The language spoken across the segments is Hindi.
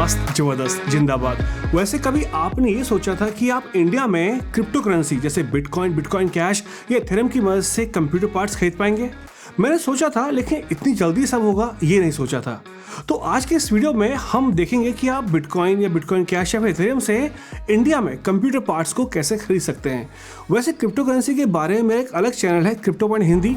मस्त जबरदस्त जिंदाबाद। वैसे कभी आपने ये सोचा था कि आप इंडिया में क्रिप्टो करेंसी जैसे बिटकॉइन कैश या इथेरियम की मदद से कंप्यूटर पार्ट्स खरीद पाएंगे? मैंने सोचा था, लेकिन इतनी जल्दी सब होगा ये नहीं सोचा था। तो आज के इस वीडियो में हम देखेंगे कि आप बिटकॉइन या बिटकॉइन कैश या इथेरियम से इंडिया में कंप्यूटर पार्ट्स को कैसे खरीद सकते हैं। वैसे क्रिप्टो करेंसी के बारे में मेरा एक अलग चैनल है, crypto point Hindi,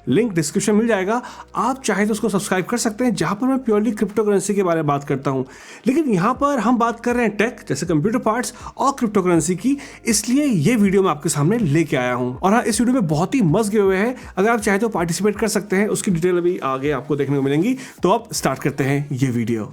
link description मिल जाएगा। आप चाहे तो उसको सब्सक्राइब कर सकते हैं, जहां पर मैं प्योरली क्रिप्टो करेंसी के बारे में बात करता हूं। लेकिन यहां पर हम बात कर रहे हैं टेक जैसे कंप्यूटर पार्ट्स और क्रिप्टो करेंसी की, इसलिए ये वीडियो मैं आपके सामने लेके आया हूं। और हाँ, इस वीडियो में बहुत ही मस्त गिव अवे है, अगर आप चाहे तो पार्टिसिपेट कर सकते हैं। उसकी डिटेल अभी आगे आपको देखने को मिलेंगी। तो अब स्टार्ट करते हैं ये वीडियो।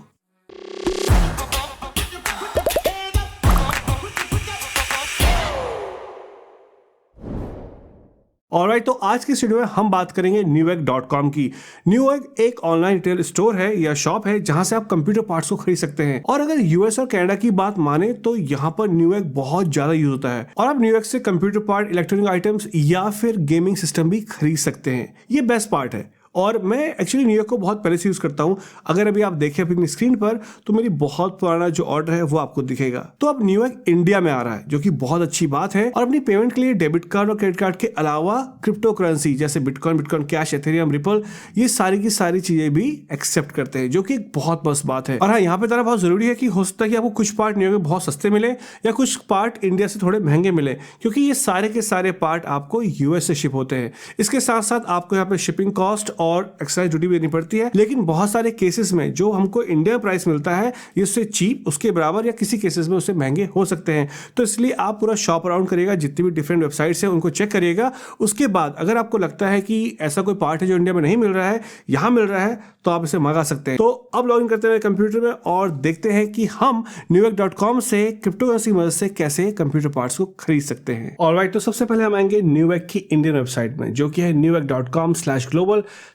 ऑलराइट, तो आज की इस वीडियो में हम बात करेंगे newegg.com की। न्यूएग एक ऑनलाइन रिटेल स्टोर है या शॉप है जहां से आप कंप्यूटर पार्ट्स को खरीद सकते हैं। और अगर यूएस और कनाडा की बात माने तो यहाँ पर न्यूएग बहुत ज्यादा यूज होता है और आप न्यूएग से कंप्यूटर पार्ट, इलेक्ट्रॉनिक आइटम्स या फिर गेमिंग सिस्टम भी खरीद सकते हैं। ये बेस्ट पार्ट है और मैं एक्चुअली न्यूएग को बहुत पहले से यूज करता हूं। अगर अभी आप देखें अपनी स्क्रीन पर तो मेरी बहुत पुराना जो ऑर्डर है वो आपको दिखेगा। तो अब न्यूएग इंडिया में आ रहा है, जो कि बहुत अच्छी बात है। और अपनी पेमेंट के लिए डेबिट कार्ड और क्रेडिट कार्ड के अलावा क्रिप्टो करेंसी जैसे बिटकॉइन कैश, इथेरियम, रिपल, ये सारी की सारी चीजें भी एक्सेप्ट करते हैं, जो कि एक बहुत बस बात है। और हाँ, यहाँ पे तरह बहुत जरूरी है कि हो सकता है कि आपको कुछ पार्ट न्यूएग में बहुत सस्ते मिले या कुछ पार्ट इंडिया से थोड़े महंगे मिले, क्योंकि ये सारे के सारे पार्ट आपको यूएस से शिप होते हैं। इसके साथ साथ आपको यहाँ पे शिपिंग कॉस्ट और एक्साइज ड्यूटी भी देनी पड़ती है। लेकिन बहुत सारे केसेस में जो हमको इंडिया प्राइस मिलता है ये उससे चीप, उसके बराबर या किसी केसेस में उससे महंगे हो सकते हैं। तो इसलिए आप पूरा शॉप अराउंड करिएगा, जितनी भी डिफरेंट वेबसाइट्स हैं उनको चेक करिएगा। उसके बाद अगर आपको लगता है कि ऐसा कोई पार्ट है जो इंडिया में नहीं मिल रहा है, यहाँ मिल रहा है, तो आप इसे मंगा सकते हैं। तो अब लॉगिन करते हैं कंप्यूटर में और देखते हैं कि हम newegg.com से क्रिप्टो करेंसी की मदद से कैसे कंप्यूटर पार्ट्स को खरीद सकते हैं। ऑलराइट, तो सबसे पहले हम आएंगे न्यूएग की इंडियन वेबसाइट में, जो कि है newegg.com/global/in।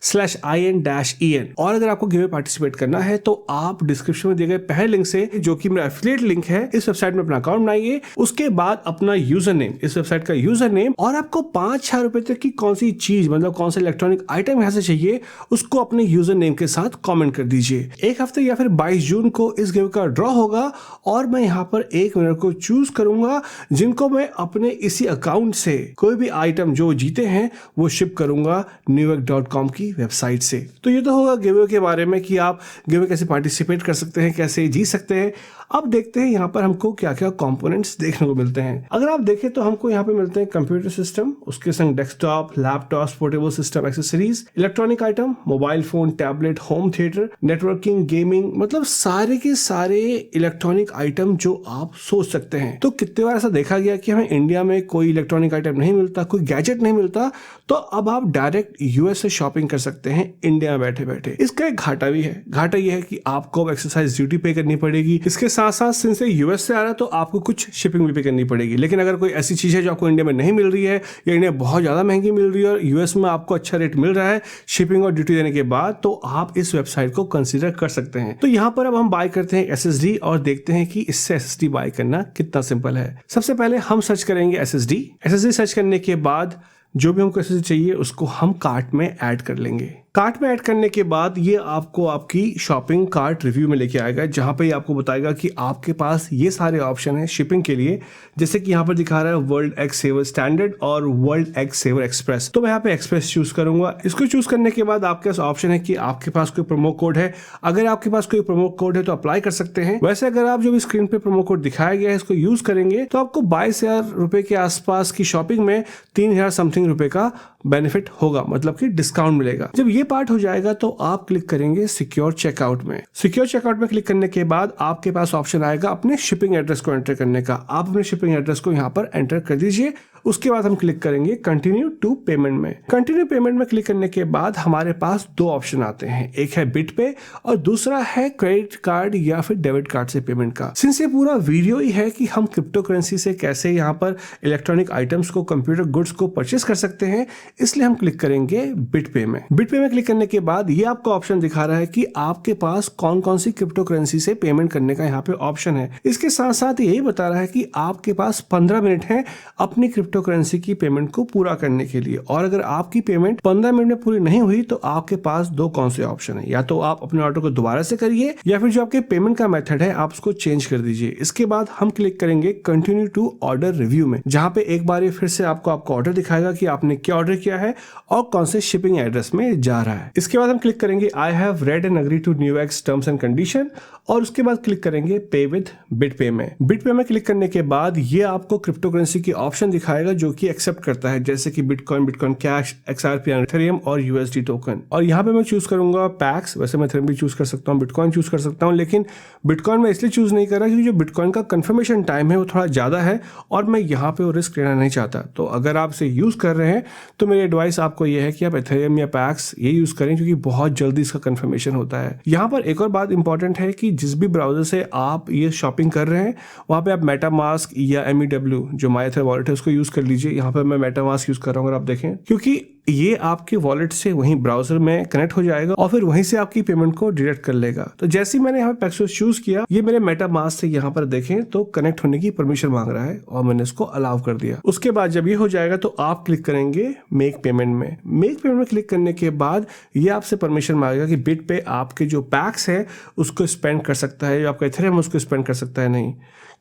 और अगर आपको गेम में पार्टिसिपेट करना है तो आप डिस्क्रिप्शन में दिए गए पहले लिंक से, जो कि मेरा एफिलिएट लिंक है, इस वेबसाइट में अपना अकाउंट बनाइए। उसके बाद अपना यूजर नेम, इस वेबसाइट का यूजर नेम, और आपको 5,000 रुपए तक की कौन सी चीज, मतलब कौन सा इलेक्ट्रॉनिक आइटम यहाँ से चाहिए, उसको अपने यूजर नेम के साथ कमेंट कर दीजिए। एक हफ्ते या फिर 22 जून को इस गेम का ड्रॉ होगा और मैं यहाँ पर एक विनर को चूज करूंगा, जिनको मैं अपने इसी अकाउंट से कोई भी आइटम जो जीते हैं वो शिप करूंगा newegg.com की वेबसाइट से। तो ये तो होगा गिव के बारे में कि आप गिव कैसे पार्टिसिपेट कर सकते हैं, कैसे जीत सकते हैं। अब देखते हैं यहाँ पर हमको क्या क्या कंपोनेंट्स देखने को मिलते हैं। अगर आप देखें तो हमको यहाँ पे मिलते हैं कंप्यूटर सिस्टम, उसके संग desktop, laptop, portable system accessories, electronic item, mobile phone, tablet, home theatre, networking, gaming, मतलब सारे के सारे इलेक्ट्रॉनिक आइटम जो आप सोच सकते हैं। तो कितने बार ऐसा देखा गया कि हमें इंडिया में कोई इलेक्ट्रॉनिक आइटम नहीं मिलता, कोई गैजेट नहीं मिलता, तो अब आप डायरेक्ट यूएस से शॉपिंग कर सकते हैं इंडिया में बैठे बैठे। इसका एक घाटा भी है। घाटा यह है कि आपको अब एक्सरसाइज ड्यूटी पे करनी पड़ेगी। इसके साथ साथ सिंस यूएस से आ रहा है तो आपको कुछ शिपिंग भी पे करनी पड़ेगी। लेकिन अगर कोई ऐसी चीज है जो आपको इंडिया में नहीं मिल रही है या इंडिया बहुत ज्यादा महंगी मिल रही है और यूएस में आपको अच्छा रेट मिल रहा है शिपिंग और ड्यूटी देने के बाद, तो आप इस वेबसाइट को कंसीडर कर सकते हैं। तो यहाँ पर अब हम बाय करते हैं एसएसडी और देखते हैं कि इससे एसएसडी बाय करना कितना सिंपल है। सबसे पहले हम सर्च करेंगे एसएसडी सर्च करने के बाद जो भी हमको एसएसडी चाहिए उसको हम कार्ट में ऐड कर लेंगे। कार्ट में ऐड करने के बाद ये आपको आपकी शॉपिंग कार्ट रिव्यू में लेके आएगा, जहां पे आपको बताएगा कि आपके पास ये सारे ऑप्शन है शिपिंग के लिए। जैसे कि यहाँ पर दिखा रहा है वर्ल्ड एक्स सेवर स्टैंडर्ड और वर्ल्ड एक्स सेवर एक्सप्रेस। तो मैं यहाँ पे एक्सप्रेस चूज करूंगा। इसको चूज करने के बाद आपके पास ऑप्शन है कि आपके पास कोई प्रोमो कोड है। अगर आपके पास कोई प्रोमो कोड है तो अप्लाई कर सकते हैं। वैसे अगर आप जो भी स्क्रीन पे प्रोमो कोड दिखाया गया है इसको यूज करेंगे तो आपको 22,000 रुपए के आसपास की शॉपिंग में 3,000 समथिंग रुपए का बेनिफिट होगा, मतलब कि डिस्काउंट मिलेगा। जब ये पार्ट हो जाएगा तो आप क्लिक करेंगे सिक्योर चेकआउट में। सिक्योर चेकआउट में क्लिक करने के बाद आपके पास ऑप्शन आएगा अपने शिपिंग एड्रेस को एंटर करने का। आप अपने शिपिंग एड्रेस को यहाँ पर एंटर कर दीजिए। उसके बाद हम क्लिक करेंगे कंटिन्यू टू पेमेंट में। कंटिन्यू पेमेंट में क्लिक करने के बाद हमारे पास दो ऑप्शन आते हैं, एक है बिट पे और दूसरा है क्रेडिट कार्ड या फिर डेबिट कार्ड से पेमेंट का। सिंस ये पूरा वीडियो ही है कि हम क्रिप्टो करेंसी से कैसे यहाँ पर इलेक्ट्रॉनिक आइटम्स को, कंप्यूटर गुड्स को परचेस कर सकते हैं, इसलिए हम क्लिक करेंगे बिट पे में। बिट पे में क्लिक करने के बाद ये आपको ऑप्शन दिखा रहा है कि आपके पास कौन कौन सी क्रिप्टो करेंसी से पेमेंट करने का यहाँ पे ऑप्शन है। इसके साथ साथ यही बता रहा है कि आपके पास 15 मिनट है अपनी क्रिप्टो क्रिप्टो करेंसी की पेमेंट को पूरा करने के लिए। और अगर आपकी पेमेंट 15 मिनट में पूरी नहीं हुई तो आपके पास दो कौन से ऑप्शन है, या तो आप अपने ऑर्डर को दोबारा से करिए या फिर जो आपके पेमेंट का मेथड है आप उसको चेंज कर दीजिए। इसके बाद हम क्लिक करेंगे कंटिन्यू टू ऑर्डर रिव्यू में, जहां पे एक बार फिर से आपको आपका ऑर्डर दिखाएगा कि आपने क्या ऑर्डर किया है और कौन से शिपिंग एड्रेस में जा रहा है। इसके बाद हम क्लिक करेंगे I have read and agree to Newex terms and condition और उसके बाद क्लिक करेंगे पे विद बिटपे में। बिटपे में क्लिक करने के बाद ये आपको क्रिप्टो करेंसी की ऑप्शन दिखाएगा जो कि एक्सेप्ट करता है, जैसे कि bitcoin, bitcoin cash, XRP, Ethereum और USD टोकन। और यहाँ पे मैं चूज करूंगा पैक्स, वैसे मैं एथेरियम भी चूज कर सकता हूँ, बिटकॉइन चूज कर सकता हूँ, लेकिन बिटकॉइन में इसलिए चूज नहीं कर रहा क्योंकि जो बिटकॉइन का कंफर्मेशन टाइम है वो थोड़ा ज्यादा है और मैं यहाँ पे वो रिस्क लेना नहीं चाहता। तो अगर आप इसे यूज कर रहे हैं तो मेरी एडवाइस आपको ये है कि आप एथेरियम या पैक्स ये यूज करें क्योंकि बहुत जल्दी इसका कंफर्मेशन होता है। यहाँ पर एक और बात इंपॉर्टेंट है कि जिस भी ब्राउजर से आप ये शॉपिंग कर रहे हैं वहाँ पे आप मेटामास्क या MEW जो माइथर वॉलेट है उसको यूज कर लीजिए। यहाँ पे मैं मेटामास्क यूज कर रहा हूँ, अगर आप देखें, क्योंकि ये आपके वॉलेट से वहीं ब्राउजर में कनेक्ट हो जाएगा और फिर वहीं से आपकी पेमेंट को डिडक्ट कर लेगा। तो जैसे ही मैंने यहाँ पे पैक्सोस चूज किया, ये मेरे मेटामास्क से यहाँ पर देखें तो कनेक्ट होने की परमिशन मांग रहा है और मैंने इसको अलाउ कर दिया। उसके बाद जब ये हो जाएगा तो आप क्लिक करेंगे मेक पेमेंट में। मेक पेमेंट में क्लिक करने के बाद ये आपसे परमिशन मांगेगा कि बिट पे आपके जो पैक्स है उसको स्पेंड कर सकता है, जो आपका एथेरियम उसको स्पेंड कर सकता है नहीं।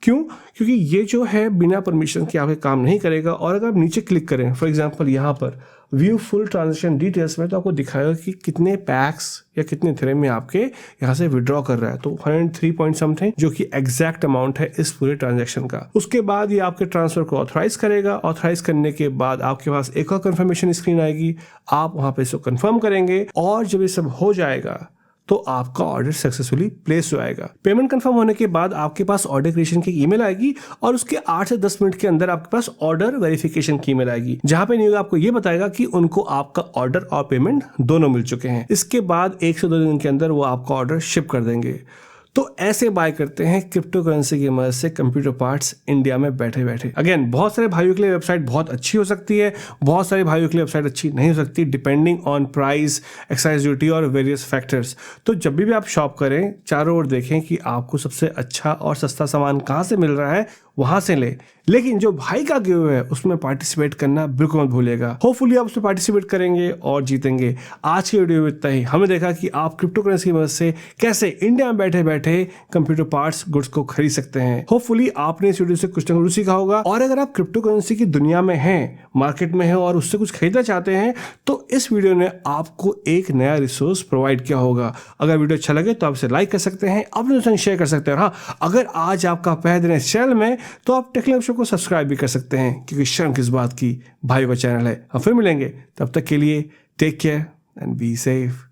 क्यों? क्योंकि ये जो है बिना परमिशन के आपके काम नहीं करेगा। और अगर आप नीचे क्लिक करें, फॉर एग्जांपल यहाँ पर व्यू फुल ट्रांजैक्शन डिटेल्स में, तो आपको दिखाएगा कि कितने पैक्स या कितने एथेरियम में आपके यहाँ से विड्रॉ कर रहा है। तो 103 पॉइंट समथिंग जो कि एग्जैक्ट अमाउंट है इस पूरे ट्रांजैक्शन का। उसके बाद ये आपके ट्रांसफर को ऑथराइज करेगा। ऑथराइज करने के बाद आपके पास एक और कंफर्मेशन स्क्रीन आएगी, आप वहां पे इसको कंफर्म करेंगे और जब ये सब हो जाएगा तो आपका ऑर्डर सक्सेसफुली प्लेस हो जाएगा। पेमेंट कंफर्म होने के बाद आपके पास ऑर्डर क्रिएशन की ईमेल आएगी और उसके 8 से 10 मिनट के अंदर आपके पास ऑर्डर वेरिफिकेशन की ईमेल आएगी, जहां पे न्यूज़ आपको ये बताएगा कि उनको आपका ऑर्डर और पेमेंट दोनों मिल चुके हैं। इसके बाद 1 से 2 दिन के अंदर वो आपका ऑर्डर शिप कर देंगे। तो ऐसे बाय करते हैं क्रिप्टो करेंसी की मदद से कंप्यूटर पार्ट्स इंडिया में बैठे बैठे। अगेन, बहुत सारे भाइयों के लिए वेबसाइट बहुत अच्छी हो सकती है, बहुत सारे भाइयों के लिए वेबसाइट अच्छी नहीं हो सकती, depending on price, excise duty और वेरियस फैक्टर्स। तो जब भी आप शॉप करें, चारों ओर देखें कि आपको सबसे अच्छा और सस्ता सामान कहाँ से मिल रहा है, वहां से ले। लेकिन जो भाई का गिव है उसमें पार्टिसिपेट करना बिल्कुल मत भूलिएगा। होपफुली आप उसमें पार्टिसिपेट करेंगे और जीतेंगे। आज की वीडियो में इतना ही। हमें देखा कि आप क्रिप्टो करेंसी की मदद से कैसे इंडिया में बैठे बैठे कंप्यूटर पार्ट्स गुड्स को खरीद सकते हैं। होपफुली आपने इस वीडियो से कुछ ना कुछ सीखा होगा। और अगर आप क्रिप्टो करेंसी की दुनिया में हैं, मार्केट में हैं और उससे कुछ खरीदना चाहते हैं तो इस वीडियो ने आपको एक नया रिसोर्स प्रोवाइड किया होगा। अगर वीडियो अच्छा लगे तो आप इसे लाइक कर सकते हैं, अपने दोस्तों से शेयर कर सकते हैं। हाँ, अगर आज आपका पहला दिन है इस चैनल में तो आप टेक्निकल शो को सब्सक्राइब भी कर सकते हैं, क्योंकि शर्म किस बात की, भाई का चैनल है। हम फिर मिलेंगे, तब तक के लिए take care and be safe.